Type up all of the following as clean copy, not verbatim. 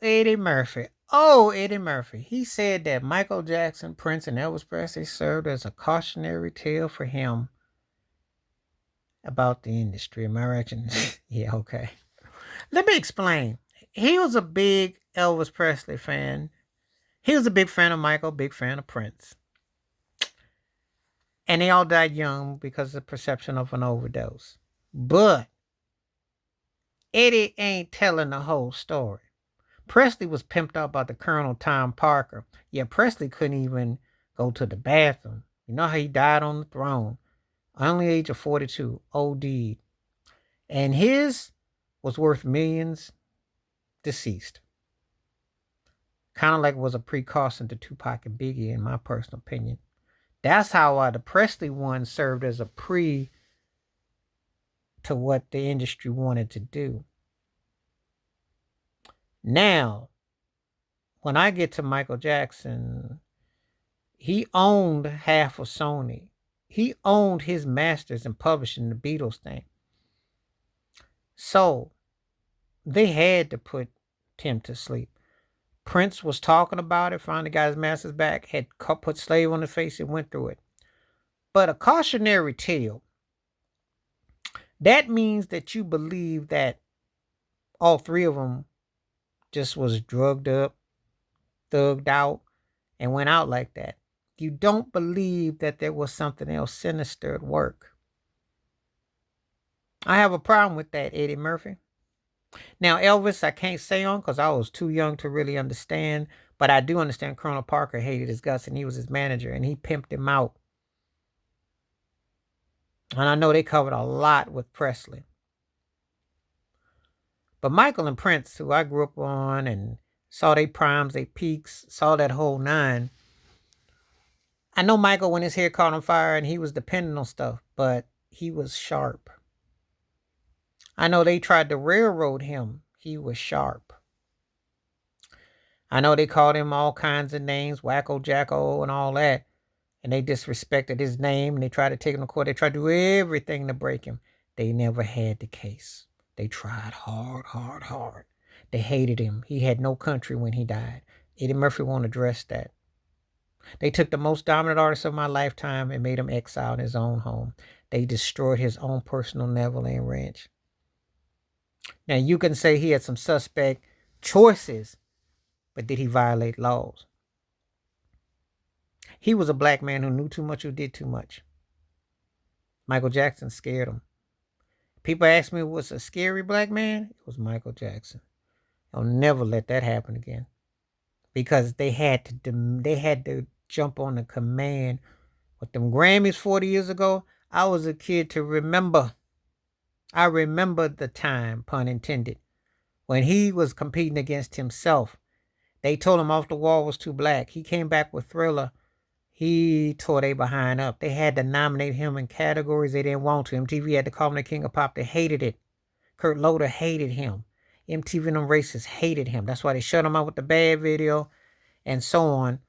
Eddie Murphy. Oh, Eddie Murphy. He said that Michael Jackson, Prince, and Elvis Presley served as a cautionary tale for him about the industry. Am I right? Yeah, okay. Let me explain. He was a big Elvis Presley fan. He was a big fan of Michael, big fan of Prince. And they all died young because of the perception of an overdose. But Eddie ain't telling the whole story. Presley was pimped out by the Colonel Tom Parker. Yeah, Presley couldn't even go to the bathroom. You know how he died on the throne? Only age of 42, OD'd. And his was worth millions, deceased. Kind of like it was a precaution to Tupac and Biggie, in my personal opinion. That's how the Presley one served as a pre to what the industry wanted to do. Now, when I get to Michael Jackson, he owned half of Sony. He owned his masters in publishing the Beatles thing. So they had to put Tim to sleep. Prince was talking about it, finally got his masters back, had put Slave on his face and went through it. But a cautionary tale, that means that you believe that all three of them just was drugged up, thugged out, and went out like that. You don't believe that there was something else sinister at work. I have a problem with that, Eddie Murphy. Now, Elvis, I can't say on because I was too young to really understand, but I do understand Colonel Parker hated his guts and he was his manager and he pimped him out. And I know they covered a lot with Presley. But Michael and Prince, who I grew up on and saw their primes, their peaks, saw that whole nine. I know Michael when his hair caught on fire and he was dependent on stuff, but he was sharp. I know they tried to railroad him. He was sharp. I know they called him all kinds of names, Wacko Jacko and all that. And they disrespected his name and they tried to take him to court. They tried to do everything to break him. They never had the case. They tried hard, hard, hard. They hated him. He had no country when he died. Eddie Murphy won't address that. They took the most dominant artist of my lifetime and made him exile in his own home. They destroyed his own personal Neverland Ranch. Now, you can say he had some suspect choices, but did he violate laws? He was a black man who knew too much, who did too much. Michael Jackson scared him. People ask me what's a scary black man? It was Michael Jackson. I'll never let that happen again. Because they had to jump on the command. With them Grammys 40 years ago, I was a kid to remember. I remember the time, pun intended, when he was competing against himself. They told him Off the Wall was too black. He came back with Thriller. He tore they behind up. They had to nominate him in categories they didn't want to. MTV had to call him the King of Pop. They hated it. Kurt Loder hated him. MTV and them racists hated him. That's why they shut him out with the Bad video and so on.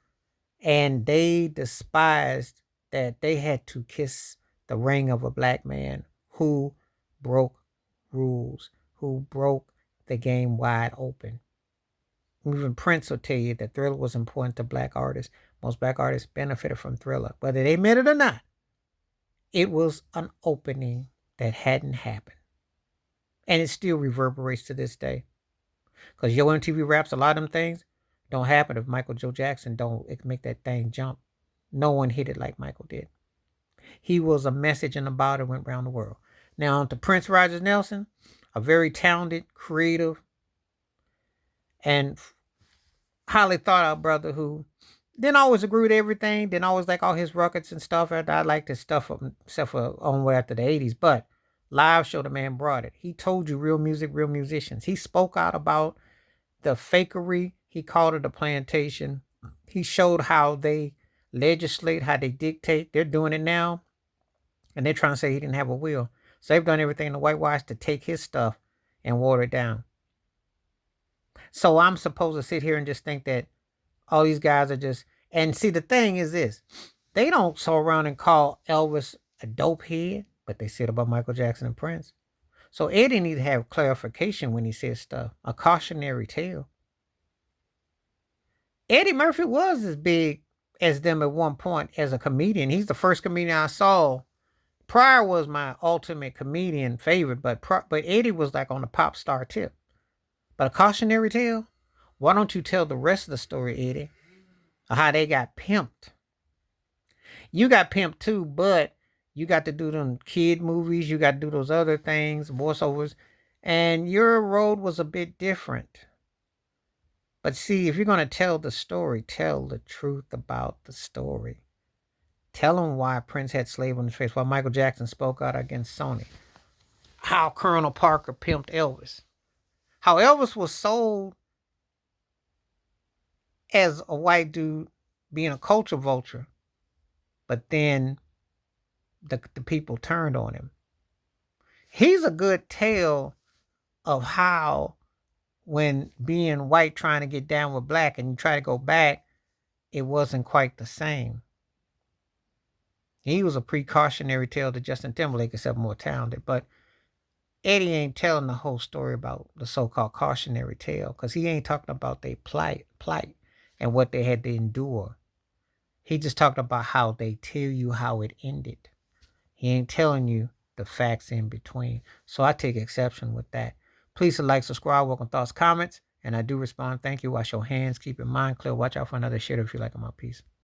And they despised that they had to kiss the ring of a black man who broke rules, who broke the game wide open. Even Prince will tell you that Thriller was important to black artists. Most black artists benefited from Thriller. Whether they admit it or not, it was an opening that hadn't happened. And it still reverberates to this day. Because Yo MTV Raps, a lot of them things don't happen if Michael Joe Jackson don't make that thing jump. No one hit it like Michael did. He was a message and about it went around the world. Now to Prince Rogers Nelson, a very talented, creative, and highly thought out brother who didn't always agree with everything, didn't always like all his records and stuff. I liked his stuff except for on way after the 80s, but live show the man brought it. He told you real music, real musicians. He spoke out about the fakery. He called it a plantation. He showed how they legislate, how they dictate. They're doing it now. And they're trying to say he didn't have a will. So they've done everything in the whitewash to take his stuff and water it down. So I'm supposed to sit here and just think that all these guys are just... And see, the thing is this. They don't go around and call Elvis a dope head, but they said about Michael Jackson and Prince. So Eddie needs to have clarification when he says stuff. A cautionary tale. Eddie Murphy was as big as them at one point as a comedian. He's the first comedian I saw. Pryor was my ultimate comedian favorite, but Eddie was like on the pop star tip. But a cautionary tale? Why don't you tell the rest of the story, Eddie? Of how they got pimped. You got pimped too, but you got to do them kid movies. You got to do those other things, voiceovers, and your road was a bit different. But see, if you're going to tell the story, tell the truth about the story. Tell them why Prince had slave on his face, why Michael Jackson spoke out against Sony, how Colonel Parker pimped Elvis, how Elvis was sold as a white dude being a culture vulture, but then the people turned on him. He's a good tale of how when being white trying to get down with black and you try to go back, it wasn't quite the same. He was a precautionary tale to Justin Timberlake, except more talented. But Eddie ain't telling the whole story about the so-called cautionary tale because he ain't talking about their plight and what they had to endure. He just talked about how they tell you how it ended. He ain't telling you the facts in between. So I take exception with that. Please like, subscribe, welcome thoughts, comments, and I do respond. Thank you. Wash your hands. Keep your mind clear. Watch out for another shit if you like my piece.